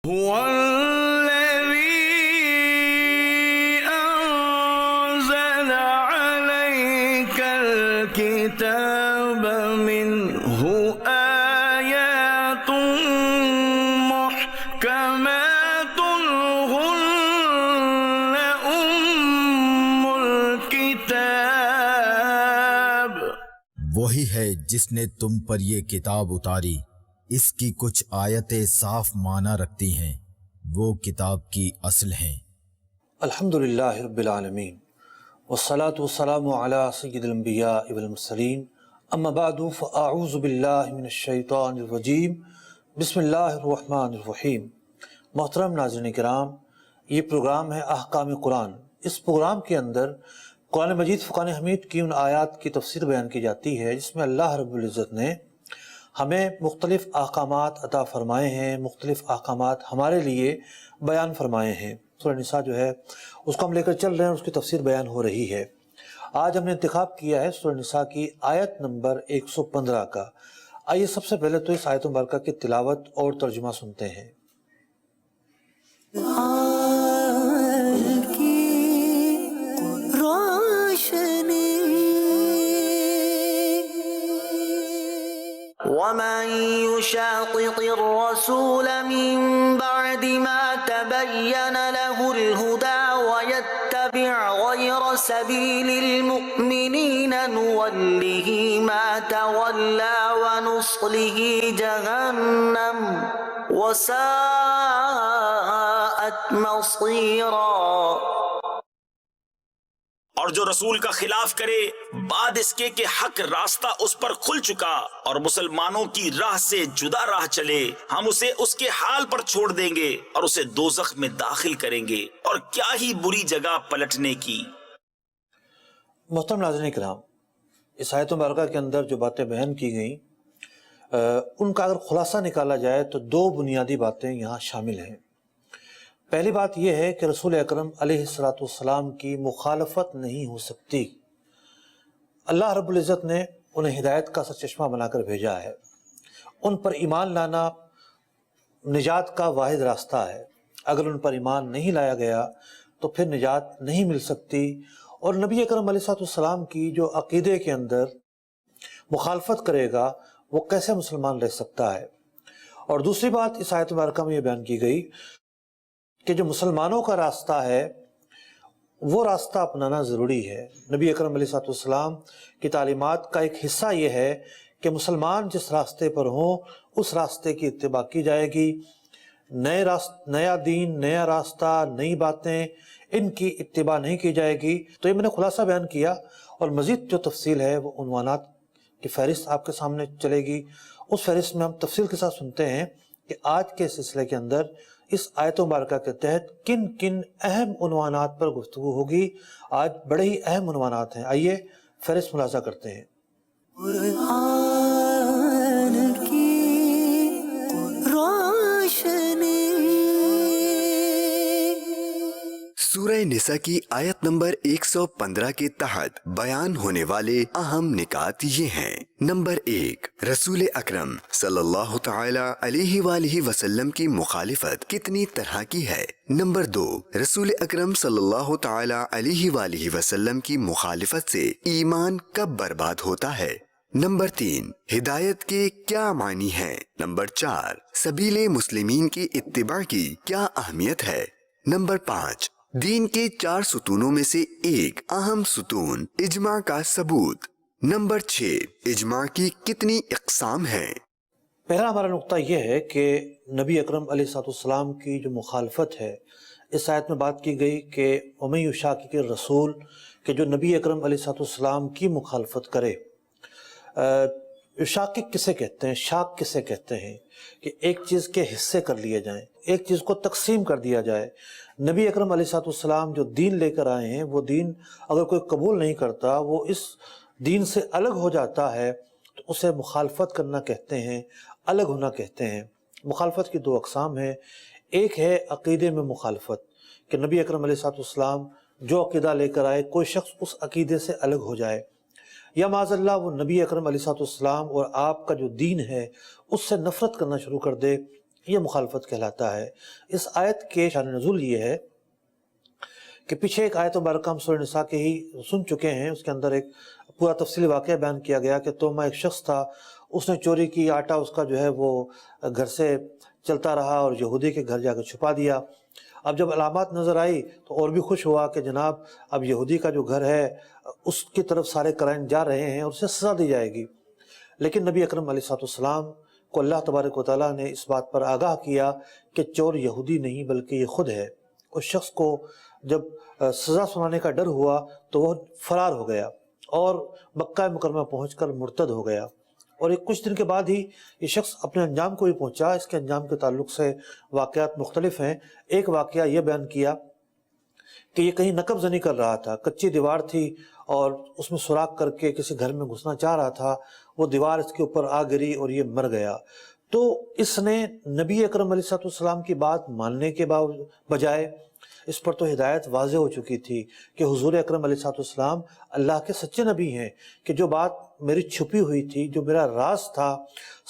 هو الذي أنزل عليك الكتاب منه آيات محكمات هن أم الكتاب۔ وہی ہے جس نے تم پر یہ کتاب اتاری، اس کی کچھ آیتیں صاف معنی رکھتی ہیں، وہ کتاب کی اصل ہیں۔ الحمدللہ رب العالمین والصلاة والسلام علی سید الانبیاء والمرسلین، اما بعد فاعوذ باللہ من الشیطان الرجیم، بسم اللہ الرحمن الرحیم۔ محترم ناظرین کرام، یہ پروگرام ہے احکام قرآن۔ اس پروگرام کے اندر قرآن مجید فرقان حمید کی ان آیات کی تفسیر بیان کی جاتی ہے جس میں اللہ رب العزت نے ہمیں مختلف احکامات عطا فرمائے ہیں، مختلف احکامات ہمارے لیے بیان فرمائے ہیں۔ سورہ نساء جو ہے اس کو ہم لے کر چل رہے ہیں، اس کی تفسیر بیان ہو رہی ہے۔ آج ہم نے انتخاب کیا ہے سورہ نساء کی آیت نمبر 115 کا۔ آئیے سب سے پہلے تو اس آیت مبارکہ کی تلاوت اور ترجمہ سنتے ہیں۔ ومن يشاقق الرسول من بعد ما تبين له الهدى ويتبع غير سبيل المؤمنين نوله ما تولى ونصله جهنم وساءت مصيرا۔ اور جو رسول کا خلاف کرے بعد اس کے کہ حق راستہ اس پر کھل چکا اور مسلمانوں کی راہ سے جدا راہ چلے، ہم اسے اس کے حال پر چھوڑ دیں گے اور اسے دوزخ میں داخل کریں گے، اور کیا ہی بری جگہ پلٹنے کی۔ محترم ناظرین کرام، اس آیت مبارکہ کے اندر جو باتیں بیان کی گئیں ان کا اگر خلاصہ نکالا جائے تو دو بنیادی باتیں یہاں شامل ہیں۔ پہلی بات یہ ہے کہ رسول اکرم علیہ السلام کی مخالفت نہیں ہو سکتی۔ اللہ رب العزت نے انہیں ہدایت کا سرچشمہ بنا کر بھیجا ہے۔ ان پر ایمان لانا نجات کا واحد راستہ ہے۔ اگر ان پر ایمان نہیں لایا گیا تو پھر نجات نہیں مل سکتی، اور نبی اکرم علیہ السلام کی جو عقیدے کے اندر مخالفت کرے گا وہ کیسے مسلمان رہ سکتا ہے۔ اور دوسری بات اس آیت مبارکہ میں یہ بیان کی گئی کہ جو مسلمانوں کا راستہ ہے وہ راستہ اپنانا ضروری ہے۔ نبی اکرم علیہ السلام کی تعلیمات کا ایک حصہ یہ ہے کہ مسلمان جس راستے پر ہوں اس راستے کی اتباع کی جائے گی۔ نیا دین، نیا راستہ، نئی باتیں، ان کی اتباع نہیں کی جائے گی۔ تو یہ میں نے خلاصہ بیان کیا، اور مزید جو تفصیل ہے وہ عنوانات کی فہرست آپ کے سامنے چلے گی۔ اس فہرست میں ہم تفصیل کے ساتھ سنتے ہیں کہ آج کے سلسلے کے اندر اس آیت مبارکہ کے تحت کن کن اہم عنوانات پر گفتگو ہوگی۔ آج بڑے ہی اہم عنوانات ہیں، آئیے فہرست ملاحظہ کرتے ہیں۔ قرآن کی روشنی۔ سورہ نساء کی آیت نمبر 115 کے تحت بیان ہونے والے اہم نکات یہ ہیں۔ نمبر 1، رسول اکرم صلی اللہ تعالی علیہ وآلہ وسلم کی مخالفت کتنی طرح کی ہے۔ نمبر 2، رسول اکرم صلی اللہ تعالی علیہ وآلہ وسلم کی مخالفت سے ایمان کب برباد ہوتا ہے۔ نمبر 3، ہدایت کے کیا معنی ہیں۔ نمبر 4، سبیل مسلمین کی اتباع کی کیا اہمیت ہے۔ نمبر 5، دین کے 4 ستونوں میں سے ایک اہم ستون اجماع کا ثبوت۔ نمبر 6، اجماع کی کتنی اقسام ہیں۔ پہلا ہمارا نقطہ یہ ہے کہ نبی اکرم علیہ السلام کی جو مخالفت ہے، اس آیت میں بات کی گئی کہ وَمَن یُشَاقِقِ الرَّسُولَ، کہ جو نبی اکرم علیہ السلام کی مخالفت کرے۔ یشاقق کسے کہتے ہیں، شاق کسے کہتے ہیں؟ کہ ایک چیز کے حصے کر لیے جائیں، ایک چیز کو تقسیم کر دیا جائے۔ نبی اکرم علیہ السلام جو دین لے کر آئے ہیں وہ دین اگر کوئی قبول نہیں کرتا، وہ اس دین سے الگ ہو جاتا ہے تو اسے مخالفت کرنا کہتے ہیں، الگ ہونا کہتے ہیں۔ مخالفت کی 2 اقسام ہیں۔ ایک ہے عقیدے میں مخالفت، کہ نبی اکرم علیہ السلام جو عقیدہ لے کر آئے کوئی شخص اس عقیدے سے الگ ہو جائے، یا معاذ اللہ وہ نبی اکرم علیہ السلام اور آپ کا جو دین ہے اس سے نفرت کرنا شروع کر دے، یہ مخالفت کہلاتا ہے۔ اس آیت کے شان نزول یہ ہے کہ پیچھے ایک آیت مبارکہ ہم سورہ نساء کے ہی سن چکے ہیں، اس کے اندر ایک پورا تفصیلی واقعہ بیان کیا گیا کہ تومہ ایک شخص تھا، اس نے چوری کی، آٹا اس کا جو ہے وہ گھر سے چلتا رہا اور یہودی کے گھر جا کے چھپا دیا۔ اب جب علامات نظر آئی تو اور بھی خوش ہوا کہ جناب اب یہودی کا جو گھر ہے اس کی طرف سارے کرائن جا رہے ہیں اور اسے سزا دی جائے گی۔ لیکن نبی اکرم علیہ السلام کو اللہ تبارک و تعالیٰ نے اس بات پر آگاہ کیا کہ چور یہودی نہیں بلکہ یہ خود ہے۔ اس شخص کو جب سزا سنانے کا ڈر ہوا تو وہ فرار ہو گیا اور مکہ مکرمہ پہنچ کر مرتد ہو گیا، اور ایک کچھ دن کے بعد ہی یہ شخص اپنے انجام کو بھی پہنچا۔ اس کے انجام کے تعلق سے واقعات مختلف ہیں۔ ایک واقعہ یہ بیان کیا کہ یہ کہیں نقب زنی کر رہا تھا، کچی دیوار تھی اور اس میں سوراخ کر کے کسی گھر میں گھسنا چاہ رہا تھا، وہ دیوار اس کے اوپر آ گری اور یہ مر گیا۔ تو اس نے نبی اکرم علیہ السلام کی بات ماننے کے بجائے، اس پر تو ہدایت واضح ہو چکی تھی کہ حضور اکرم علیہ السلام اللہ کے سچے نبی ہیں، کہ جو بات میری چھپی ہوئی تھی، جو میرا راز تھا،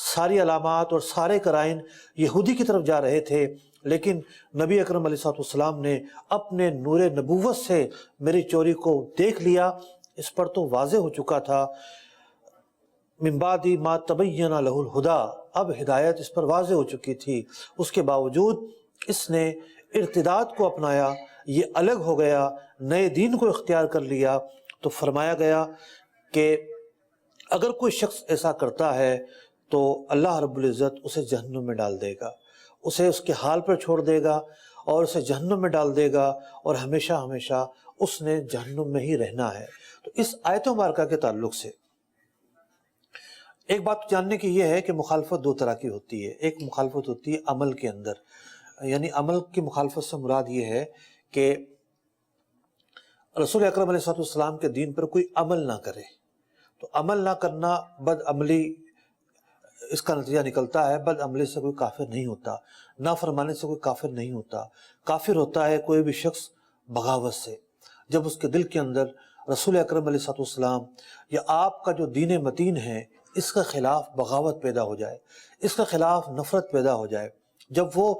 ساری علامات اور سارے کرائن یہودی کی طرف جا رہے تھے، لیکن نبی اکرم علیہ السلام نے اپنے نور نبوت سے میری چوری کو دیکھ لیا۔ اس پر تو واضح ہو چکا تھا، من بعد ما تبین لہ الہدی، اب ہدایت اس پر واضح ہو چکی تھی، اس کے باوجود اس نے ارتداد کو اپنایا، یہ الگ ہو گیا، نئے دین کو اختیار کر لیا۔ تو فرمایا گیا کہ اگر کوئی شخص ایسا کرتا ہے تو اللہ رب العزت اسے جہنم میں ڈال دے گا، اسے اس کے حال پر چھوڑ دے گا اور اسے جہنم میں ڈال دے گا، اور ہمیشہ ہمیشہ اس نے جہنم میں ہی رہنا ہے۔ تو اس آیت مبارکہ کے تعلق سے ایک بات جاننے کی یہ ہے کہ مخالفت دو طرح کی ہوتی ہے۔ ایک مخالفت ہوتی ہے عمل کے اندر، یعنی عمل کی مخالفت سے مراد یہ ہے کہ رسول اکرم علیہ السلام کے دین پر کوئی عمل نہ کرے۔ تو عمل نہ کرنا بد عملی اس کا نتیجہ نکلتا ہے۔ بد عملی سے کوئی کافر نہیں ہوتا، نافرمانی سے کوئی کافر نہیں ہوتا۔ کافر ہوتا ہے کوئی بھی شخص بغاوت سے، جب اس کے دل کے اندر رسول اکرم علیہ السلام یا آپ کا جو دین متین ہے اس کے خلاف بغاوت پیدا ہو جائے، اس کے خلاف نفرت پیدا ہو جائے۔ جب وہ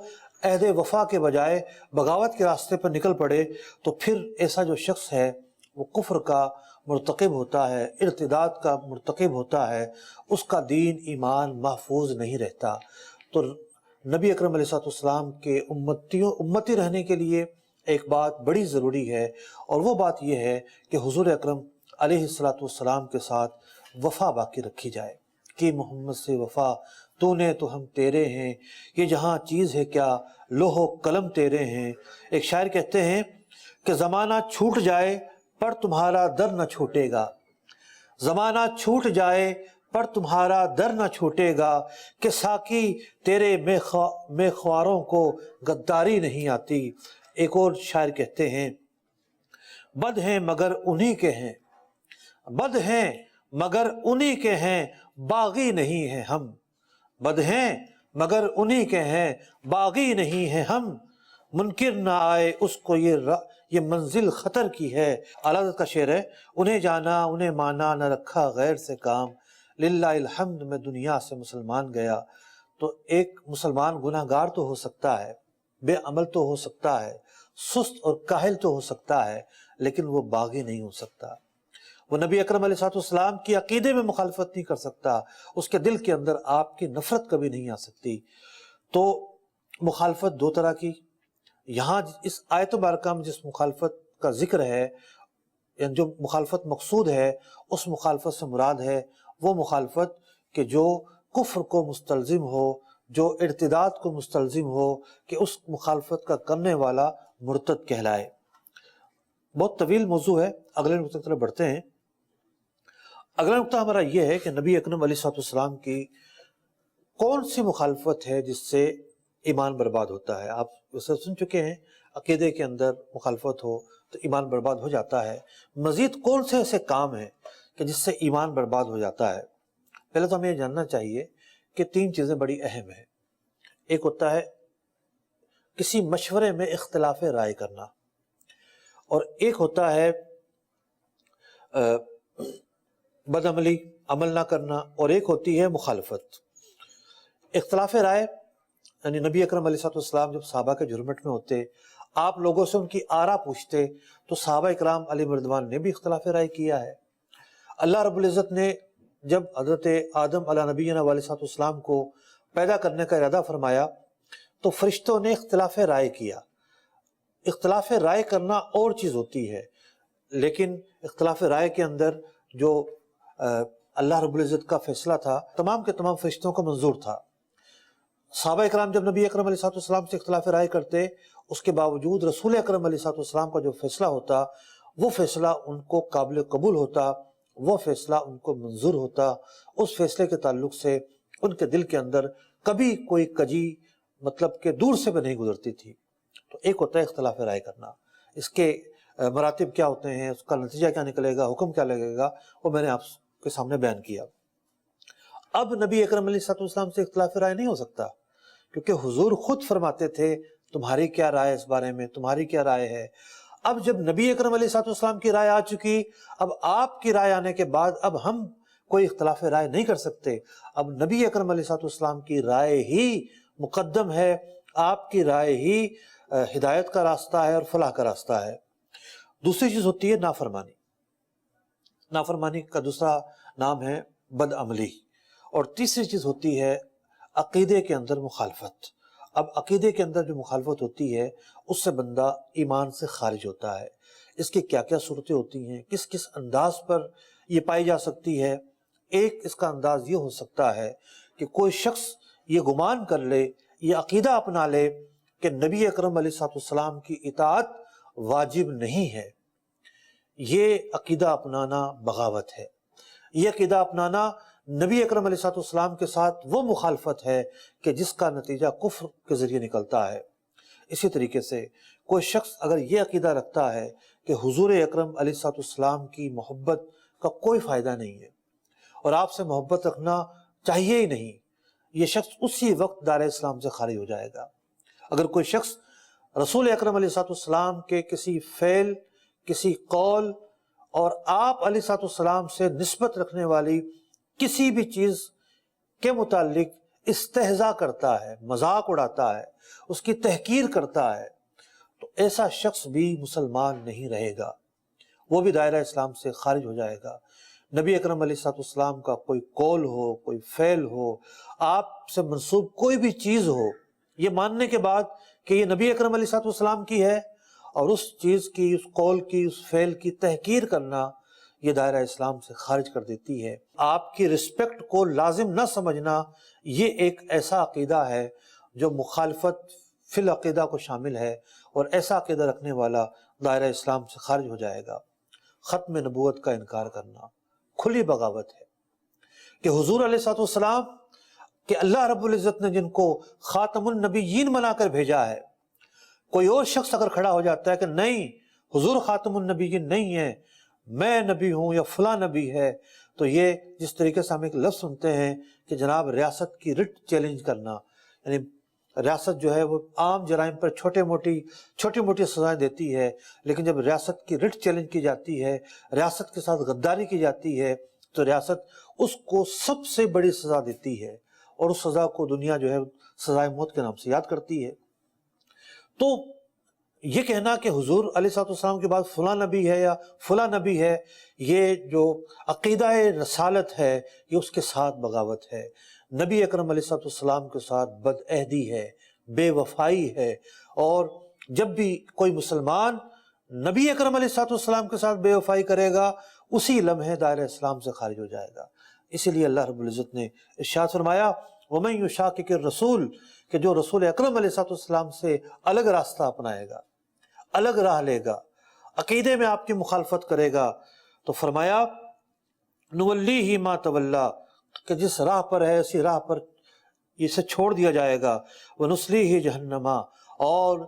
عہد وفا کے بجائے بغاوت کے راستے پر نکل پڑے تو پھر ایسا جو شخص ہے وہ کفر کا مرتکب ہوتا ہے، ارتداد کا مرتکب ہوتا ہے، اس کا دین ایمان محفوظ نہیں رہتا۔ تو نبی اکرم علیہ السلام کے امتی رہنے کے لیے ایک بات بڑی ضروری ہے، اور وہ بات یہ ہے کہ حضور اکرم علیہ السلام کے ساتھ وفا باقی رکھی جائے کہ محمد سے وفا تو نے تو ہم تیرے ہیں، یہ جہاں چیز ہے کیا لوح و قلم تیرے ہیں۔ ایک شاعر کہتے ہیں کہ زمانہ چھوٹ جائے پر تمہارا در نہ چھوٹے گا، زمانہ چھوٹ جائے پر تمہارا در نہ چھوٹے گا، کہ ساقی تیرے میں خواروں کو غداری نہیں آتی۔ ایک اور شاعر کہتے ہیں بد ہیں مگر انہی کے ہیں، بد ہیں مگر انہی کے ہیں، باغی نہیں ہیں ہم، بد ہیں مگر انہی کے ہیں، باغی نہیں ہیں ہم، منکر نہ آئے اس کو یہ منزل خطر کی ہے۔ اعلیٰ حضرت کا شعر ہے، انہیں جانا انہیں مانا نہ رکھا غیر سے کام، للہ الحمد میں دنیا سے مسلمان گیا۔ تو ایک مسلمان گناہ گار تو ہو سکتا ہے، بے عمل تو ہو سکتا ہے، سست اور کاہل تو ہو سکتا ہے، لیکن وہ باغی نہیں ہو سکتا۔ وہ نبی اکرم علیہ السلام کی عقیدے میں مخالفت نہیں کر سکتا، اس کے دل کے اندر آپ کی نفرت کبھی نہیں آ سکتی۔ تو مخالفت دو طرح کی، یہاں اس آیت مبارکہ میں جس مخالفت کا ذکر ہے، یعنی جو مخالفت مقصود ہے، اس مخالفت سے مراد ہے وہ مخالفت کہ جو کفر کو مستلزم ہو، جو ارتداد کو مستلزم ہو، کہ اس مخالفت کا کرنے والا مرتد کہلائے۔ بہت طویل موضوع ہے، اگلے نقطے کی طرف بڑھتے ہیں۔ اگلا نقطہ ہمارا یہ ہے کہ نبی اکرم علیہ السلام کی کون سی مخالفت ہے جس سے ایمان برباد ہوتا ہے۔ آپ اسے سن چکے ہیں، عقیدے کے اندر مخالفت ہو تو ایمان برباد ہو جاتا ہے۔ مزید کون سے ایسے کام ہیں کہ جس سے ایمان برباد ہو جاتا ہے؟ پہلے تو ہمیں یہ جاننا چاہیے کہ تین چیزیں بڑی اہم ہیں۔ ایک ہوتا ہے کسی مشورے میں اختلاف رائے کرنا، اور ایک ہوتا ہے بد عملی، عمل نہ کرنا، اور ایک ہوتی ہے مخالفت۔ اختلاف رائے یعنی نبی اکرم علیہ السلام جب صحابہ کے جھرمٹ میں ہوتے، آپ لوگوں سے ان کی آرا پوچھتے، تو صحابہ اکرام علیہ رضوان نے بھی اختلاف رائے کیا ہے۔ اللہ رب العزت نے جب حضرت آدم علیہ نبینا علیہ السلام کو پیدا کرنے کا ارادہ فرمایا تو فرشتوں نے اختلاف رائے کیا۔ اختلاف رائے کرنا اور چیز ہوتی ہے، لیکن اختلاف رائے کے اندر جو اللہ رب العزت کا فیصلہ تھا تمام کے تمام فرشتوں کو منظور تھا۔ صحابہ اکرام جب نبی اکرم علیہ السلام سے اختلاف رائے کرتے، اس کے باوجود رسول اکرم علیہ السلام کا جو فیصلہ ہوتا وہ فیصلہ ان کو قابل قبول ہوتا، وہ فیصلہ ان کو منظور ہوتا۔ اس فیصلے کے تعلق سے ان کے دل کے اندر کبھی کوئی کجی مطلب کہ دور سے بھی نہیں گزرتی تھی۔ تو ایک ہوتا ہے اختلاف رائے کرنا، اس کے مراتب کیا ہوتے ہیں، اس کا نتیجہ کیا نکلے گا، حکم کیا لگے گا، وہ میں نے آپ کے سامنے بیان کیا۔ اب نبی اکرم علیہ السلام سے اختلاف رائے نہیں ہو سکتا، کیونکہ حضور خود فرماتے تھے تمہاری کیا رائے اس بارے میں، تمہاری کیا رائے ہے۔ اب جب نبی اکرم علیہ السلام کی رائے آ چکی، اب آپ کی رائے آنے کے بعد اب ہم کوئی اختلاف رائے نہیں کر سکتے۔ اب نبی اکرم علیہ السلام کی رائے ہی مقدم ہے، آپ کی رائے ہی ہدایت کا راستہ ہے اور فلاح کا راستہ ہے۔ دوسری چیز ہوتی ہے نافرمانی۔ نافرمانی کا دوسرا نام ہے بد عملی۔ اور تیسری چیز ہوتی ہے عقیدے کے اندر مخالفت۔ اب عقیدے کے اندر جو مخالفت ہوتی ہے اس سے بندہ ایمان سے خارج ہوتا ہے۔ اس کی کیا کیا صورتیں ہوتی ہیں، کس کس انداز پر یہ پائی جا سکتی ہے۔ ایک اس کا انداز یہ ہو سکتا ہے کہ کوئی شخص یہ گمان کر لے، یہ عقیدہ اپنا لے کہ نبی اکرم علیہ السلام کی اطاعت واجب نہیں ہے۔ یہ عقیدہ اپنانا بغاوت ہے۔ یہ عقیدہ اپنانا نبی اکرم علیہ السلام کے ساتھ وہ مخالفت ہے کہ جس کا نتیجہ کفر کے ذریعے نکلتا ہے۔ اسی طریقے سے کوئی شخص اگر یہ عقیدہ رکھتا ہے کہ حضور اکرم علیہ السلام کی محبت کا کوئی فائدہ نہیں ہے اور آپ سے محبت رکھنا چاہیے ہی نہیں، یہ شخص اسی وقت دار اسلام سے خارج ہو جائے گا۔ اگر کوئی شخص رسول اکرم علیہ السلام کے کسی فعل، کسی قول اور آپ علیہ السلام سے نسبت رکھنے والی کسی بھی چیز کے متعلق استہزاء کرتا ہے، مذاق اڑاتا ہے، اس کی تحقیر کرتا ہے، تو ایسا شخص بھی مسلمان نہیں رہے گا، وہ بھی دائرہ اسلام سے خارج ہو جائے گا۔ نبی اکرم علیہ السلام کا کوئی قول ہو، کوئی فعل ہو، آپ سے منسوب کوئی بھی چیز ہو، یہ ماننے کے بعد کہ یہ نبی اکرم علیہ السلام کی ہے اور اس چیز کی، اس قول کی، اس فعل کی تحقیر کرنا، یہ دائرہ اسلام سے خارج کر دیتی ہے۔ آپ کی رسپیکٹ کو لازم نہ سمجھنا، یہ ایک ایسا عقیدہ ہے جو مخالفت فی العقیدہ کو شامل ہے، اور ایسا عقیدہ رکھنے والا دائرہ اسلام سے خارج ہو جائے گا۔ ختم نبوت کا انکار کرنا کھلی بغاوت ہے کہ حضور علیہ السلام کہ اللہ رب العزت نے جن کو خاتم النبیین بنا کر بھیجا ہے، کوئی اور شخص اگر کھڑا ہو جاتا ہے کہ نہیں حضور خاتم النبیین نہیں ہے، میں نبی ہوں یا فلاں نبی ہے، تو یہ جس طریقے سے ہم ایک لفظ سنتے ہیں کہ جناب ریاست کی رٹ چیلنج کرنا، یعنی ریاست جو ہے وہ عام جرائم پر چھوٹی موٹی سزائیں دیتی ہے، لیکن جب ریاست کی رٹ چیلنج کی جاتی ہے، ریاست کے ساتھ غداری کی جاتی ہے، تو ریاست اس کو سب سے بڑی سزا دیتی ہے، اور اس سزا کو دنیا جو ہے سزائے موت کے نام سے یاد کرتی ہے۔ تو یہ کہنا کہ حضور علیہ السلام کے بعد فلاں نبی ہے یا فلاں نبی ہے، یہ جو عقیدہ رسالت ہے یہ اس کے ساتھ بغاوت ہے، نبی اکرم علیہ السلام کے ساتھ بد عہدی ہے، بے وفائی ہے، اور جب بھی کوئی مسلمان نبی اکرم علیہ السلام کے ساتھ بے وفائی کرے گا اسی لمحے دائرہ اسلام سے خارج ہو جائے گا۔ اسی لیے اللہ رب العزت نے ارشاد فرمایا وَمَن يُشَاقِقِ الرَّسُولِ کہ جو رسول اکرم علیہ السلام سے الگ راستہ اپنائے گا، الگ راہ لے گا، عقیدے میں آپ کی مخالفت کرے گا، تو فرمایا نُوَلِّهِ مَا تَوَلَّا کہ جس راہ پر ہے اسی راہ پر اسے چھوڑ دیا جائے گا، وَنُصْلِيهِ جَهَنَّمَ اور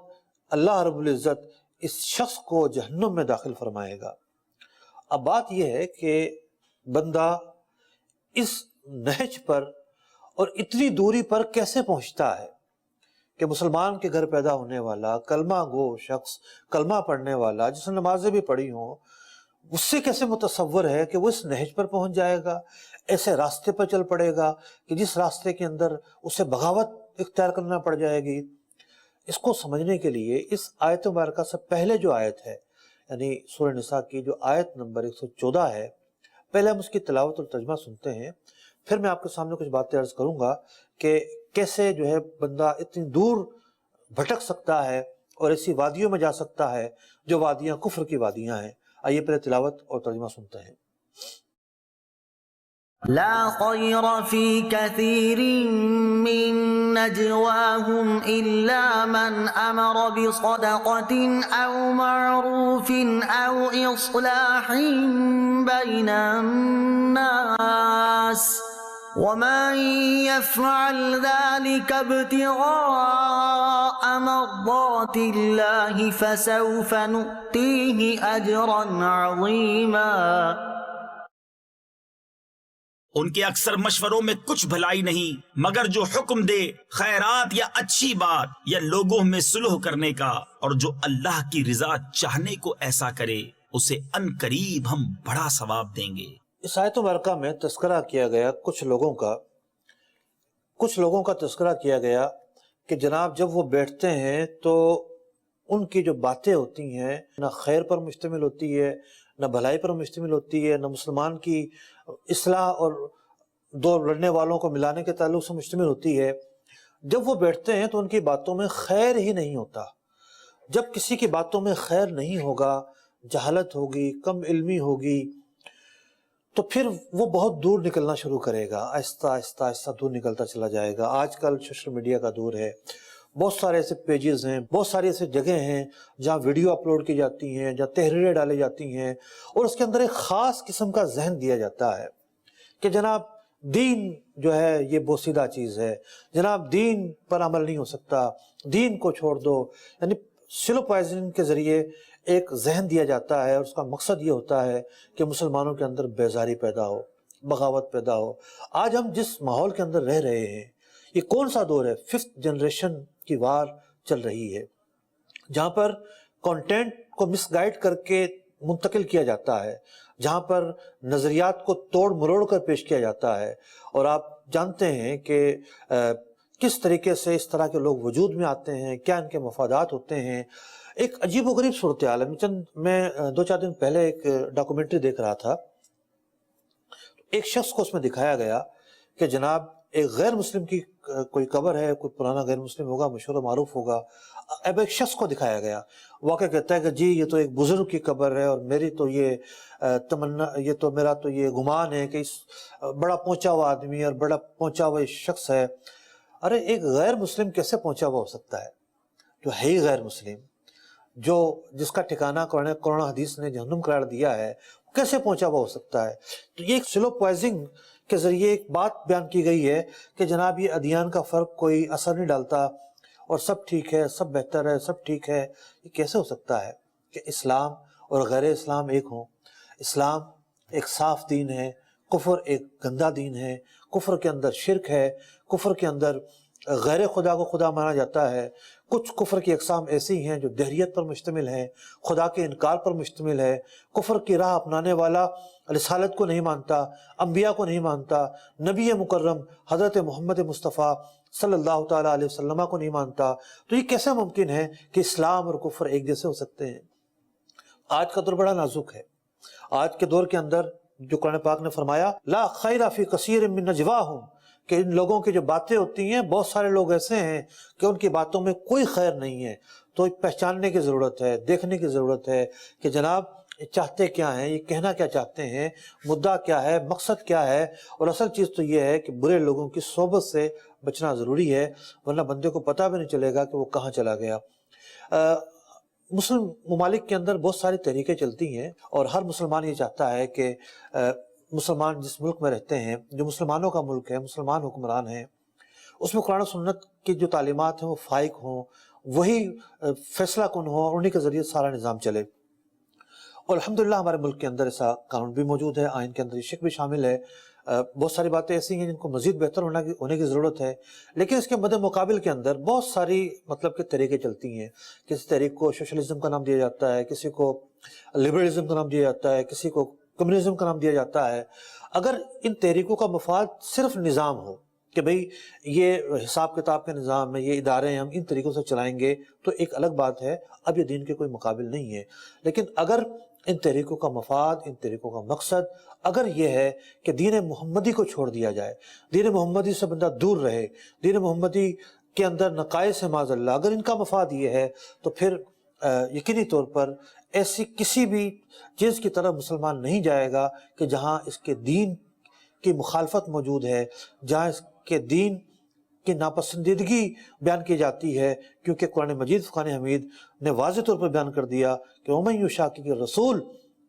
اللہ رب العزت اس شخص کو جہنم میں داخل فرمائے گا۔ اب بات یہ ہے کہ بندہ اس نہج پر اور اتنی دوری پر کیسے پہنچتا ہے کہ مسلمان کے گھر پیدا ہونے والا کلمہ گو شخص، کلمہ پڑھنے والا جس نے نمازیں بھی پڑھی ہوں، اس سے کیسے متصور ہے کہ وہ اس نہج پر پہنچ جائے گا، ایسے راستے پر چل پڑے گا کہ جس راستے کے اندر اسے بغاوت اختیار کرنا پڑ جائے گی۔ اس کو سمجھنے کے لیے اس آیت مبارکہ سے پہلے جو آیت ہے، یعنی سورہ نساء کی جو آیت نمبر 114 ہے، پہلے ہم اس کی تلاوت اور ترجمہ سنتے ہیں، پھر میں آپ کے سامنے کچھ باتیں عرض کروں گا کہ کیسے جو ہے بندہ اتنی دور بھٹک سکتا ہے اور ایسی وادیوں میں جا سکتا ہے جو وادیاں کفر کی وادیاں ہیں۔ آئیے پہلے تلاوت اور ترجمہ سنتے ہیں۔ لا خير في كثير من نجواهم إلا من أمر بصدقة أو معروف أو إصلاح بين الناس ومن يفعل ذلك ابتغاء مرضات الله فسوف نؤتيه أجرا عظيما۔ ان کے اکثر مشوروں میں کچھ بھلائی نہیں مگر جو حکم دے خیرات یا اچھی بات یا لوگوں میں صلح کرنے کا، اور جو اللہ کی رضا چاہنے کو ایسا کرے اسے ان قریب ہم بڑا ثواب دیں گے۔ اس آیت مبارکہ میں تذکرہ کیا گیا کچھ لوگوں کا تذکرہ کیا گیا کہ جناب جب وہ بیٹھتے ہیں تو ان کی جو باتیں ہوتی ہیں نہ خیر پر مشتمل ہوتی ہے، نہ بھلائی پر مشتمل ہوتی ہے، نہ مسلمان کی اصلاح اور دو لڑنے والوں کو ملانے کے تعلق سے مشتمل ہوتی ہے۔ جب وہ بیٹھتے ہیں تو ان کی باتوں میں خیر ہی نہیں ہوتا۔ جب کسی کی باتوں میں خیر نہیں ہوگا، جہالت ہوگی، کم علمی ہوگی، تو پھر وہ بہت دور نکلنا شروع کرے گا، آہستہ آہستہ آہستہ دور نکلتا چلا جائے گا۔ آج کل سوشل میڈیا کا دور ہے، بہت سارے ایسے پیجز ہیں، بہت ساری ایسے جگہیں ہیں جہاں ویڈیو اپلوڈ کی جاتی ہیں، جہاں تحریریں ڈالی جاتی ہیں، اور اس کے اندر ایک خاص قسم کا ذہن دیا جاتا ہے کہ جناب دین جو ہے یہ بوسیدہ چیز ہے، جناب دین پر عمل نہیں ہو سکتا، دین کو چھوڑ دو۔ یعنی سلو پوائزننگ کے ذریعے ایک ذہن دیا جاتا ہے، اور اس کا مقصد یہ ہوتا ہے کہ مسلمانوں کے اندر بیزاری پیدا ہو، بغاوت پیدا ہو۔ آج ہم جس ماحول کے اندر رہ رہے ہیں، یہ کون سا دور ہے؟ 5th جنریشن کی وار چل رہی ہے، جہاں پر کانٹینٹ کو مس گائیڈ کر کے منتقل کیا جاتا ہے، جہاں پر نظریات کو توڑ مروڑ کر پیش کیا جاتا ہے، اور آپ جانتے ہیں کہ کس طریقے سے اس طرح کے لوگ وجود میں آتے ہیں، کیا ان کے مفادات ہوتے ہیں۔ ایک عجیب و غریب صورتحال ہے۔ میں 2-4 دن پہلے ایک ڈاکومنٹری دیکھ رہا تھا، ایک شخص کو اس میں دکھایا گیا کہ جناب ایک غیر مسلم کی کوئی قبر ہے، کوئی پرانا غیر مسلم ہوگا، مشہور و معروف ہوگا، اب ایک شخص کو دکھایا گیا، واقعہ کہتا ہے کہ جی یہ تو ایک بزرگ کی قبر ہے، اور میری تو یہ تمنا، یہ تو میرا تو یہ گمان ہے کہ اس بڑا پہنچا ہوا آدمی اور بڑا پہنچا ہوا شخص ہے۔ ارے ایک غیر مسلم کیسے پہنچا ہوا ہو سکتا ہے؟ جو ہے ہی غیر مسلم، جو جس کا ٹھکانہ قرآن حدیث نے جہنم قرار دیا ہے، کیسے پہنچا ہوا ہو سکتا ہے؟ تو یہ ایک سلو پوائزنگ کے ذریعے ایک بات بیان کی گئی ہے کہ جناب یہ ادیان کا فرق کوئی اثر نہیں ڈالتا اور سب ٹھیک ہے، سب بہتر ہے، سب ٹھیک ہے۔ یہ کیسے ہو سکتا ہے کہ اسلام اور غیر اسلام ایک ہوں؟ اسلام ایک صاف دین ہے، کفر ایک گندا دین ہے، کفر کے اندر شرک ہے، کفر کے اندر غیر خدا کو خدا مانا جاتا ہے۔ کچھ کفر کی اقسام ایسی ہیں جو دہریت پر مشتمل ہیں، خدا کے انکار پر مشتمل ہے۔ کفر کی راہ اپنانے والا رسالت کو نہیں مانتا، انبیاء کو نہیں مانتا، نبی مکرم حضرت محمد مصطفیٰ صلی اللہ تعالیٰ علیہ وسلم کو نہیں مانتا۔ تو یہ کیسے ممکن ہے کہ اسلام اور کفر ایک جیسے ہو سکتے ہیں؟ آج کا دور بڑا نازک ہے۔ آج کے دور کے اندر جو قرآن پاک نے فرمایا لا خیر فی کثیر من نجواہم، کہ ان لوگوں کی جو باتیں ہوتی ہیں، بہت سارے لوگ ایسے ہیں کہ ان کی باتوں میں کوئی خیر نہیں ہے۔ تو پہچاننے کی ضرورت ہے، دیکھنے کی ضرورت ہے کہ جناب یہ چاہتے کیا ہیں، یہ کہنا کیا چاہتے ہیں، مدعا کیا ہے، مقصد کیا ہے۔ اور اصل چیز تو یہ ہے کہ برے لوگوں کی صحبت سے بچنا ضروری ہے، ورنہ بندے کو پتہ بھی نہیں چلے گا کہ وہ کہاں چلا گیا۔ مسلم ممالک کے اندر بہت ساری تحریکیں چلتی ہیں، اور ہر مسلمان یہ چاہتا ہے کہ مسلمان جس ملک میں رہتے ہیں، جو مسلمانوں کا ملک ہے، مسلمان حکمران ہیں، اس میں قرآن و سنت کی جو تعلیمات ہیں وہ فائق ہوں، وہی فیصلہ کن ہوں، اور انہی کے ذریعے سارا نظام چلے۔ اور الحمدللہ ہمارے ملک کے اندر ایسا قانون بھی موجود ہے، آئین کے اندر یہ شک بھی شامل ہے۔ بہت ساری باتیں ایسی ہیں جن کو مزید بہتر ہونے کی ضرورت ہے، لیکن اس کے مد مقابل کے اندر بہت ساری مطلب کہ طریقے چلتی ہیں۔ کسی طریق کو سوشلزم کا نام دیا جاتا ہے، کسی کو لبرلزم کا نام دیا جاتا ہے، کسی کو کمیونزم کا نام دیا جاتا ہے۔ اگر ان تحریکوں کا مفاد صرف نظام ہو کہ بھئی یہ حساب کتاب کے نظام میں یہ ادارے ہیں، ہم ان طریقوں سے چلائیں گے تو ایک الگ بات ہے، اب یہ دین کے کوئی مقابل نہیں ہے۔ لیکن اگر ان تحریکوں کا مفاد، ان تحریکوں کا مقصد اگر یہ ہے کہ دین محمدی کو چھوڑ دیا جائے، دین محمدی سے بندہ دور رہے، دین محمدی کے اندر نقائص ہے معاذ اللہ، اگر ان کا مفاد یہ ہے تو پھر یقینی طور پر ایسی کسی بھی چیز کی طرف مسلمان نہیں جائے گا کہ جہاں اس کے دین کی مخالفت موجود ہے، جہاں اس کے دین کی ناپسندیدگی بیان کی جاتی ہے، کیونکہ قرآن مجید فرقان حمید نے واضح طور پر بیان کر دیا کہ وَمَن یُشَاقِقِ الرَّسُولَ،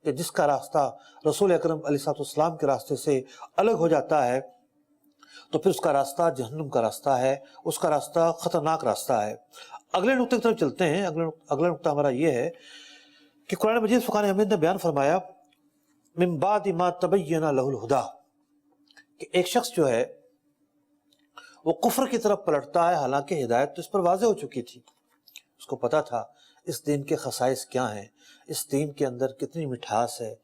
کہ جس کا راستہ رسول اکرم علیہ السلام کے راستے سے الگ ہو جاتا ہے تو پھر اس کا راستہ جہنم کا راستہ ہے، اس کا راستہ خطرناک راستہ ہے۔ اگلے نقطے کی طرف چلتے ہیں۔ اگلا نقطہ ہمارا یہ ہے کہ قرآن مجید فرقان حمید نے بیان فرمایا من بعد ما تبین لہ الہدی، کہ ایک شخص جو ہے وہ کفر کی طرف پلٹتا ہے، حالانکہ ہدایت تو اس پر واضح ہو چکی تھی، اس کو پتا تھا اس دین کے خصائص کیا ہیں، اس دین کے اندر کتنی مٹھاس ہے،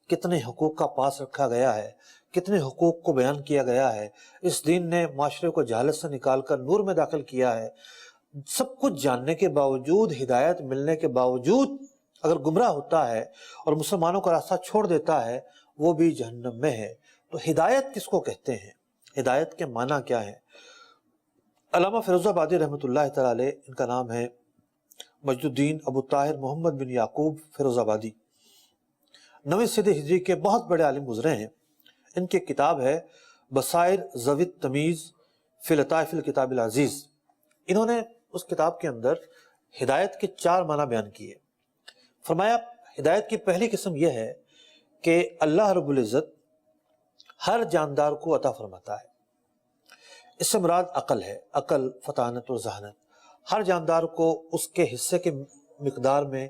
کتنے حقوق کا پاس رکھا گیا ہے، کتنے حقوق کو بیان کیا گیا ہے، اس دین نے معاشرے کو جہالت سے نکال کر نور میں داخل کیا ہے۔ سب کچھ جاننے کے باوجود، ہدایت ملنے کے باوجود اگر گمراہ ہوتا ہے اور مسلمانوں کا راستہ چھوڑ دیتا ہے، وہ بھی جہنم میں ہے۔ تو ہدایت کس کو کہتے ہیں؟ ہدایت کے معنی کیا ہے؟ علامہ فیروز آبادی رحمۃ اللہ تعالی علیہ، ان کا نام ہے مجد الدین ابو طاہر محمد بن یعقوب فیروز آبادی، 9ویں صدی ہجری کے بہت بڑے عالم گزرے ہیں۔ ان کی کتاب ہے بصائر ذوی التمیز فی لطائف الکتاب العزیز۔ انہوں نے اس کتاب کے اندر ہدایت کے 4 معنی بیان کیے۔ فرمایا ہدایت کی پہلی قسم یہ ہے کہ اللہ رب العزت ہر جاندار کو عطا فرماتا ہے۔ اس سے مراد عقل ہے، عقل، فطانت اور ذہانت۔ ہر جاندار کو اس کے حصے کے مقدار میں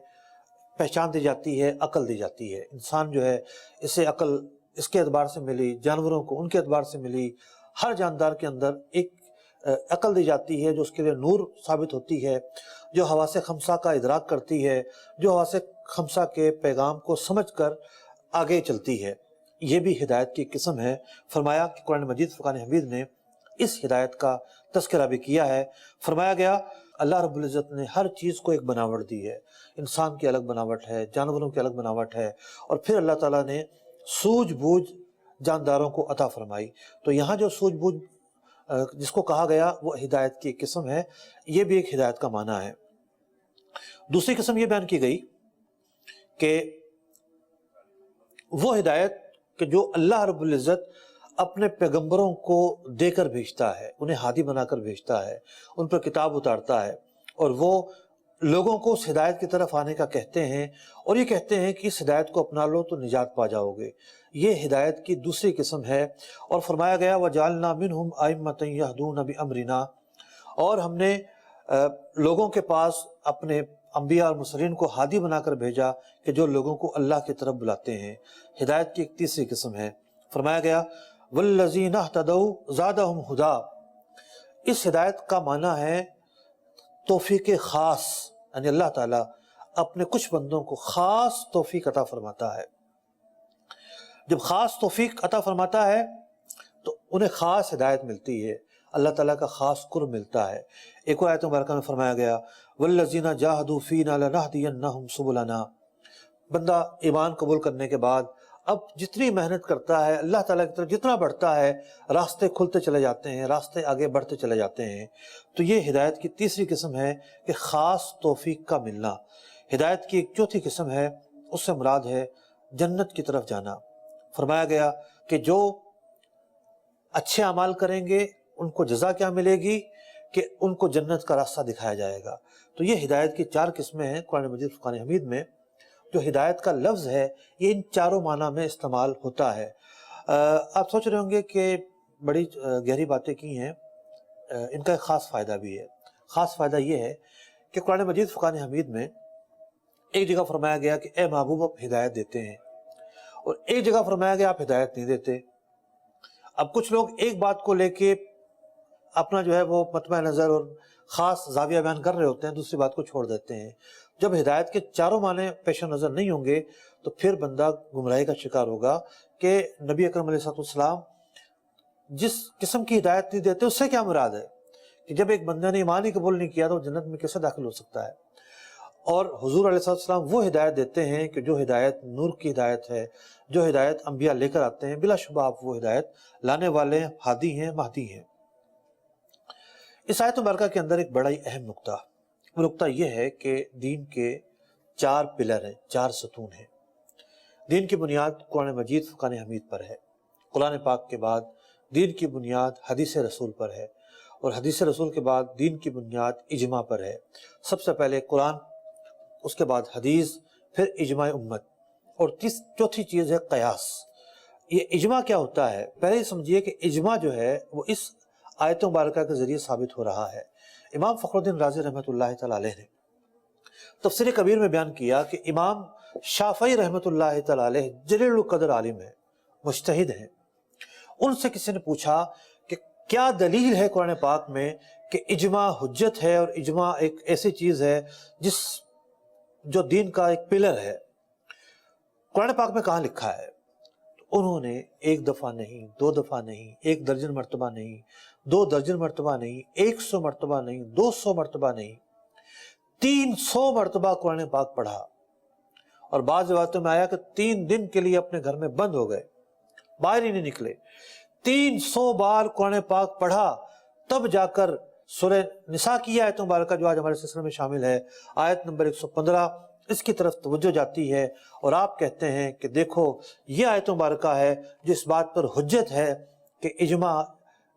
پہچان دی جاتی ہے، عقل دی جاتی ہے۔ انسان جو ہے اسے عقل اس کے اعتبار سے ملی، جانوروں کو ان کے اعتبار سے ملی۔ ہر جاندار کے اندر ایک عقل دی جاتی ہے جو اس کے لیے نور ثابت ہوتی ہے، جو حواس خمسہ کا ادراک کرتی ہے، جو حواس خمسہ کے پیغام کو سمجھ کر آگے چلتی ہے۔ یہ بھی ہدایت کی قسم ہے۔ فرمایا کہ قرآن مجید فرقان حمید نے اس ہدایت کا تذکرہ بھی کیا ہے۔ فرمایا گیا اللہ رب العزت نے ہر چیز کو ایک بناوٹ دی ہے، انسان کی الگ بناوٹ ہے، جانوروں کی الگ بناوٹ ہے، اور پھر اللہ تعالیٰ نے سوجھ بوجھ جانداروں کو عطا فرمائی۔ تو یہاں جو سوجھ بوجھ جس کو کہا گیا وہ ہدایت کی قسم ہے، یہ بھی ایک ہدایت کا معنی ہے۔ دوسری قسم یہ بیان کی گئی کہ وہ ہدایت کہ جو اللہ رب العزت اپنے پیغمبروں کو دے کر بھیجتا ہے، انہیں ہادی بنا کر بھیجتا ہے، ان پر کتاب اتارتا ہے، اور وہ لوگوں کو اس ہدایت کی طرف آنے کا کہتے ہیں، اور یہ کہتے ہیں کہ اس ہدایت کو اپنا لو تو نجات پا جاؤ گے۔ یہ ہدایت کی دوسری قسم ہے۔ اور فرمایا گیا وَجَعَلْنَا مِنْهُمْ أَئِمَّةً يَهْدُونَ بِأَمْرِنَا، اور ہم نے لوگوں کے پاس اپنے انبیاء اور مرسلین کو ہادی بنا کر بھیجا کہ جو لوگوں کو اللہ کی طرف بلاتے ہیں۔ ہدایت کی ایک تیسری قسم ہے۔ فرمایا گیا وَالَّذِينَ اهْتَدَوْا زَادَهُمْ هُدًى، اس ہدایت کا معنی ہے توفیق خاص، یعنی اللہ تعالیٰ اپنے کچھ بندوں کو خاص توفیق عطا فرماتا ہے۔ جب خاص توفیق عطا فرماتا ہے تو انہیں خاص ہدایت ملتی ہے، اللہ تعالیٰ کا خاص قرب ملتا ہے۔ ایک اور آیت مبارکہ میں فرمایا گیا وَالَّذِينَ جَاهَدُوا فِينَا لَنَهْدِيَنَّهُمْ سُبُلَنَا، بندہ ایمان قبول کرنے کے بعد اب جتنی محنت کرتا ہے، اللہ تعالیٰ کی طرف جتنا بڑھتا ہے، راستے کھلتے چلے جاتے ہیں، راستے آگے بڑھتے چلے جاتے ہیں۔ تو یہ ہدایت کی تیسری قسم ہے کہ خاص توفیق کا ملنا۔ ہدایت کی ایک چوتھی قسم ہے، اس سے مراد ہے جنت کی طرف جانا۔ فرمایا گیا کہ جو اچھے اعمال کریں گے ان کو جزا کیا ملے گی کہ ان کو جنت کا راستہ دکھایا جائے گا۔ تو یہ ہدایت کی 4 قسمیں ہیں قرآن مجید فرقان حمید میں۔ جو ہدایت کا لفظ ہے یہ ان چاروں معنی میں استعمال ہوتا ہے۔ آپ سوچ رہے ہوں گے کہ بڑی گہری باتیں کی ہیں، ان کا ایک خاص فائدہ بھی ہے۔ خاص فائدہ یہ ہے کہ قرآن مجید فرقان حمید میں ایک جگہ فرمایا گیا کہ اے محبوب آپ ہدایت دیتے ہیں، اور ایک جگہ فرمایا گیا آپ ہدایت نہیں دیتے۔ اب کچھ لوگ ایک بات کو لے کے اپنا جو ہے وہ مطمع نظر اور خاص زاویہ بیان کر رہے ہوتے ہیں، دوسری بات کو چھوڑ دیتے ہیں۔ جب ہدایت کے چاروں معنی پیش نظر نہیں ہوں گے تو پھر بندہ گمراہی کا شکار ہوگا کہ نبی اکرم علیہ السلام جس قسم کی ہدایت نہیں دیتے اس سے کیا مراد ہے کہ جب ایک بندے نے ایمان ہی قبول نہیں کیا تو وہ جنت میں کیسے داخل ہو سکتا ہے؟ اور حضور علیہ السلام وہ ہدایت دیتے ہیں کہ جو ہدایت نور کی ہدایت ہے، جو ہدایت انبیاء لے کر آتے ہیں، بلا شبہ آپ وہ ہدایت لانے والے ہیں، ہادی ہیں، مہدی ہیں۔ اس آیت مبارکہ کے اندر ایک بڑا ہی اہم نقطہ، وہ نقطہ یہ ہے کہ دین کے 4 پلر ہیں، 4 ستون ہیں۔ دین کی بنیاد قرآن مجید فرقان حمید پر ہے، قرآن پاک کے بعد دین کی بنیاد حدیث رسول پر ہے، اور حدیث رسول کے بعد دین کی بنیاد اجماع پر ہے۔ سب سے پہلے قرآن، اس کے بعد حدیث، پھر اجماع امت، اور چوتھی چیز ہے قیاس۔ یہ اجماع کیا ہوتا ہے؟ پہلے یہ سمجھیے کہ اجماع جو ہے وہ اس آیت مبارکہ کے ذریعے ثابت ہو رہا ہے۔ امام فخر الدین رازی رحمۃ اللہ تعالی علیہ نے تفسیر کبیر میں بیان کیا کہ امام شافعی رحمۃ اللہ تعالی علیہ جلیل القدر عالم ہے، مجتہد ہیں۔ ان سے کسی نے پوچھا کہ کیا دلیل ہے قرآن پاک میں کہ اجماع حجت ہے اور اجماع ایک ایسی چیز ہے جو دین کا ایک پلر ہے، قرآن پاک میں کہاں لکھا ہے؟ انہوں نے 1 دفعہ نہیں، 2 دفعہ نہیں، 1 درجن مرتبہ نہیں، 2 درجن مرتبہ نہیں، 100 مرتبہ نہیں، 200 مرتبہ نہیں، 300 مرتبہ قرآن پاک پڑھا، اور بعض روایتوں میں آیا کہ 3 دن کے لیے اپنے گھر میں بند ہو گئے، باہر ہی نہیں نکلے۔ 300 بار قرآن پاک پڑھا، تب جا کر سورہ نساء کی آیت مبارکہ جو آج ہمارے سلسلے میں شامل ہے، آیت نمبر 115، اس کی طرف توجہ جاتی ہے، اور آپ کہتے ہیں کہ دیکھو یہ آیت مبارکہ ہے جو اس بات پر حجت ہے کہ اجماع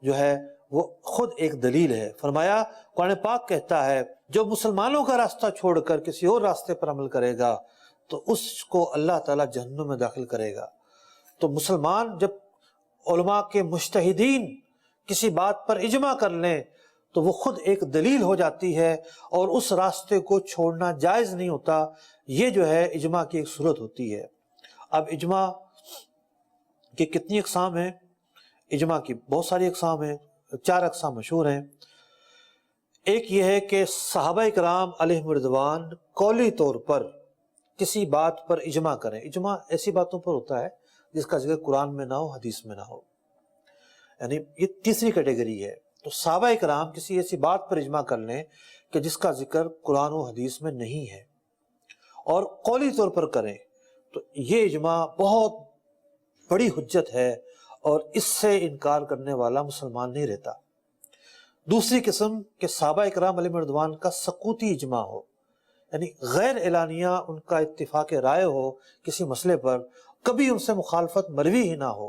جو ہے وہ خود ایک دلیل ہے۔ فرمایا قرآن پاک کہتا ہے جو مسلمانوں کا راستہ چھوڑ کر کسی اور راستے پر عمل کرے گا تو اس کو اللہ تعالیٰ جہنم میں داخل کرے گا۔ تو مسلمان جب علماء کے مجتہدین کسی بات پر اجماع کر لیں تو وہ خود ایک دلیل ہو جاتی ہے، اور اس راستے کو چھوڑنا جائز نہیں ہوتا۔ یہ جو ہے اجماع کی ایک صورت ہوتی ہے۔ اب اجماع کی کتنی اقسام ہیں؟ اجماع کی بہت ساری اقسام ہیں، 4 اقسام مشہور ہیں۔ ایک یہ ہے کہ صحابہ کرام علیہم رضوان قولی طور پر کسی بات پر اجماع کریں۔ اجماع ایسی باتوں پر ہوتا ہے جس کا ذکر قرآن میں نہ ہو، حدیث میں نہ ہو، یعنی یہ تیسری کیٹیگری ہے۔ تو صحابہ کرام کسی ایسی بات پر اجماع کر لیں کہ جس کا ذکر قرآن و حدیث میں نہیں ہے، اور قولی طور پر کریں، تو یہ اجماع بہت بڑی حجت ہے، اور اس سے انکار کرنے والا مسلمان نہیں رہتا۔ دوسری قسم کہ صحابہ کرام علیہم رضوان کا سکوتی اجماع ہو، یعنی غیر اعلانیہ ان کا اتفاق رائے ہو کسی مسئلے پر، کبھی ان سے مخالفت مروی ہی نہ ہو،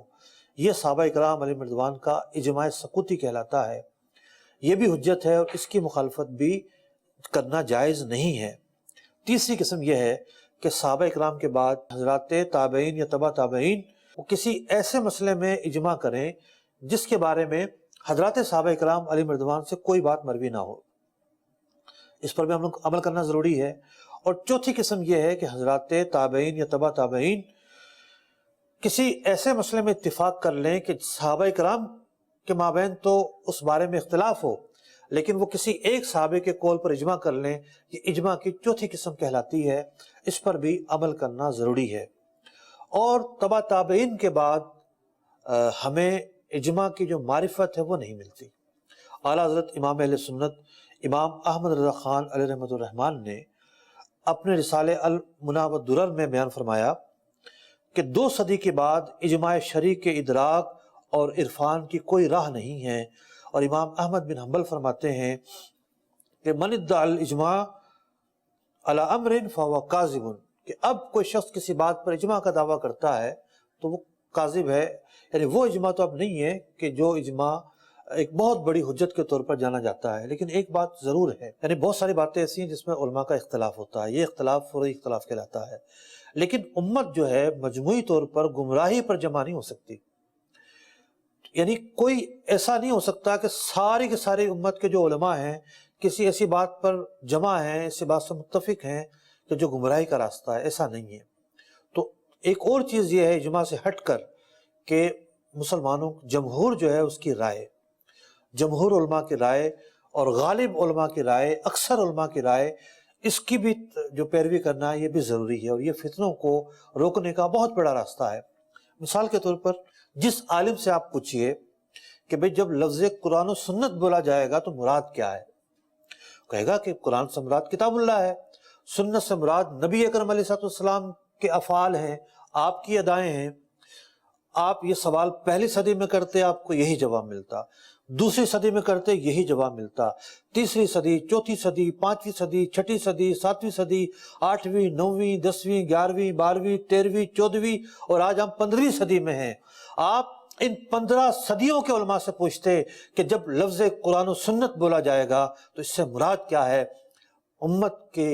یہ صحابہ کرام علیہم رضوان کا اجماع سکوتی کہلاتا ہے۔ یہ بھی حجت ہے، اور اس کی مخالفت بھی کرنا جائز نہیں ہے۔ تیسری قسم یہ ہے کہ صحابہ کرام کے بعد حضرات تابعین یا تبع تابعین وہ کسی ایسے مسئلے میں اجماع کریں جس کے بارے میں حضرات صحابہ کرام علیہم رضوان سے کوئی بات مروی نہ ہو، اس پر بھی ہم لوگ عمل کرنا ضروری ہے۔ اور چوتھی قسم یہ ہے کہ حضرات تابعین یا تبع تابعین کسی ایسے مسئلے میں اتفاق کر لیں کہ صحابہ کرام کے مابین تو اس بارے میں اختلاف ہو، لیکن وہ کسی ایک صحابے کے قول پر اجماع کر لیں، یہ اجماع کی چوتھی قسم کہلاتی ہے، اس پر بھی عمل کرنا ضروری ہے۔ اور تبع تابعین کے بعد ہمیں اجماع کی جو معرفت ہے وہ نہیں ملتی۔ اعلیٰ حضرت امام اہل سنت امام احمد رضا خان علیہ رحمۃ الرحمن نے اپنے رسالے المنی والدرر میں بیان فرمایا کہ 2 صدی کے بعد اجماع شرعی کے ادراک اور عرفان کی کوئی راہ نہیں ہے، اور امام احمد بن حنبل فرماتے ہیں کہ من ادعا الاجماع علی امر فهو کاذب، کہ اب کوئی شخص کسی بات پر اجماع کا دعویٰ کرتا ہے تو وہ کاذب ہے، یعنی وہ اجماع تو اب نہیں ہے کہ جو اجماع ایک بہت بڑی حجت کے طور پر جانا جاتا ہے۔ لیکن ایک بات ضرور ہے، یعنی بہت ساری باتیں ایسی ہیں جس میں علماء کا اختلاف ہوتا ہے، یہ اختلاف فروعی اختلاف کہلاتا ہے، لیکن امت جو ہے مجموعی طور پر گمراہی پر جمع نہیں ہو سکتی۔ یعنی کوئی ایسا نہیں ہو سکتا کہ ساری کے ساری امت کے جو علماء ہیں کسی ایسی بات پر جمع ہیں، ایسی بات سے متفق ہیں کہ جو گمراہی کا راستہ ہے، ایسا نہیں ہے۔ تو ایک اور چیز یہ ہے اجماع سے ہٹ کر کہ مسلمانوں جمہور جو ہے اس کی رائے، جمہور علماء کی رائے اور غالب علماء کی رائے، اکثر علماء کی رائے، اس کی بھی جو پیروی کرنا ہے یہ بھی ضروری ہے، اور یہ فتنوں کو روکنے کا بہت بڑا راستہ ہے۔ مثال کے طور پر جس عالم سے آپ پوچھئے کہ بھئی جب لفظ قرآن و سنت بولا جائے گا تو مراد کیا ہے؟ کہے گا کہ قرآن سے مراد کتاب اللہ ہے، سنت سے مراد نبی اکرم علیہ السلام کے افعال ہیں، آپ کی ادائیں ہیں۔ آپ یہ سوال پہلی صدی میں کرتے آپ کو یہی جواب ملتا، دوسری صدی میں کرتے یہی جواب ملتا، تیسری صدی، چوتھی صدی، پانچویں صدی، چھٹی صدی، ساتویں صدی، آٹھویں، نویں، 10ویں، 11ویں، 12ویں، 13ویں، 14ویں اور آج ہم 15ویں صدی میں ہیں۔ آپ ان 15 صدیوں کے علماء سے پوچھتے کہ جب لفظ قرآن و سنت بولا جائے گا تو اس سے مراد کیا ہے؟ امت کے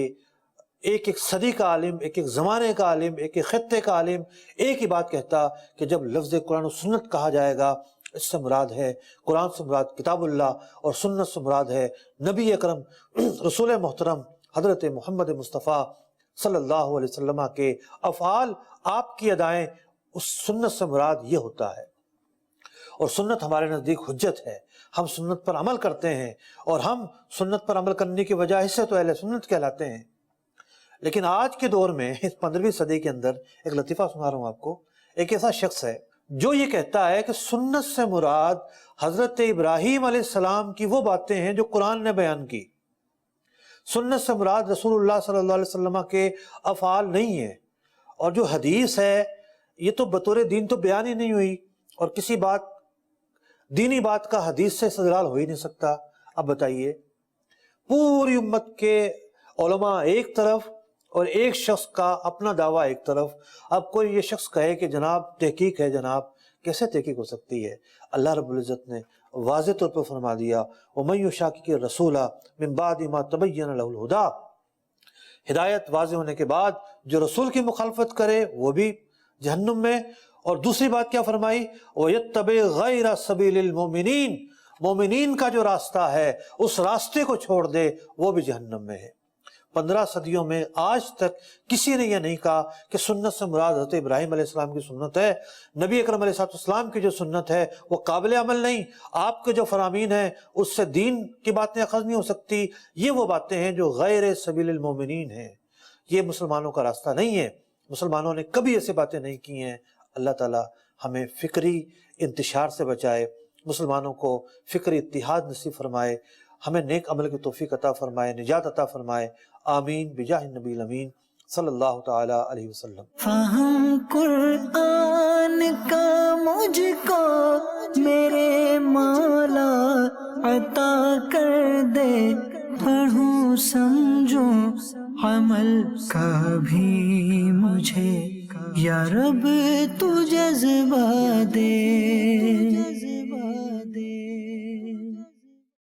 ایک ایک صدی کا عالم، ایک ایک زمانے کا عالم، ایک ایک خطے کا عالم ایک ہی بات کہتا کہ جب لفظ قرآن و سنت کہا جائے گا اس سے مراد ہے قرآن سے مراد کتاب اللہ اور سنت سے مراد ہے نبی اکرم رسول محترم حضرت محمد مصطفیٰ صلی اللہ علیہ وسلم کے افعال، آپ کی ادائیں۔ اس سنت سے مراد یہ ہوتا ہے، اور سنت ہمارے نزدیک حجت ہے، ہم سنت پر عمل کرتے ہیں، اور ہم سنت پر عمل کرنے کی وجہ سے تو اہل سنت کہلاتے ہیں۔ لیکن آج کے دور میں اس 15ویں صدی کے اندر ایک لطیفہ سنا رہا ہوں آپ کو، ایک ایسا شخص ہے جو یہ کہتا ہے کہ سنت سے مراد حضرت ابراہیم علیہ السلام کی وہ باتیں ہیں جو قرآن نے بیان کی، سنت سے مراد رسول اللہ صلی اللہ علیہ وسلم کے افعال نہیں ہیں، اور جو حدیث ہے یہ تو بطور دین تو بیان ہی نہیں ہوئی، اور کسی بات دینی بات کا حدیث سے استدلال ہو ہی نہیں سکتا۔ اب بتائیے، پوری امت کے علماء ایک طرف اور ایک شخص کا اپنا دعویٰ ایک طرف، اب کوئی یہ شخص کہے کہ جناب تحقیق ہے، جناب کیسے تحقیق ہو سکتی ہے؟ اللہ رب العزت نے واضح طور پر فرما دیا وَمَن يُشَاقِقِ الرَّسُولَ مِن بَعْدِ مَا تَبَيَّنَ لَهُ الْهُدَىٰ، ہدایت واضح ہونے کے بعد جو رسول کی مخالفت کرے وہ بھی جہنم میں۔ اور دوسری بات کیا فرمائی؟ وَيَتَّبِعْ غَيْرَ سَبِيلِ الْمُؤْمِنِينَ، مومنین کا جو راستہ ہے اس راستے کو چھوڑ دے وہ بھی جہنم میں ہے۔ 15 صدیوں میں آج تک کسی نے یہ نہیں کہا کہ سنت سے مراد حضرت ابراہیم علیہ السلام کی سنت ہے، نبی اکرم علیہ السلام کی جو سنت ہے وہ قابل عمل نہیں، آپ کے جو فرامین ہیں اس سے دین کی باتیں اخذ نہیں ہو سکتی، یہ وہ باتیں ہیں جو غیر سبیل المومنین ہیں، یہ مسلمانوں کا راستہ نہیں ہے، مسلمانوں نے کبھی ایسی باتیں نہیں کی ہیں۔ اللہ تعالی ہمیں فکری انتشار سے بچائے، مسلمانوں کو فکری اتحاد نصیب فرمائے، ہمیں نیک عمل کی توفیق عطا فرمائے، نجات عطا فرمائے، آمین بجاہ النبی الامین صلی اللہ تعالی علیہ وسلم۔ فہم قرآن کا مجھ کو میرے مولا عطا کر دے، پڑھوں سمجھوں عمل کا بھی مجھے یا رب تو جذبہ دے۔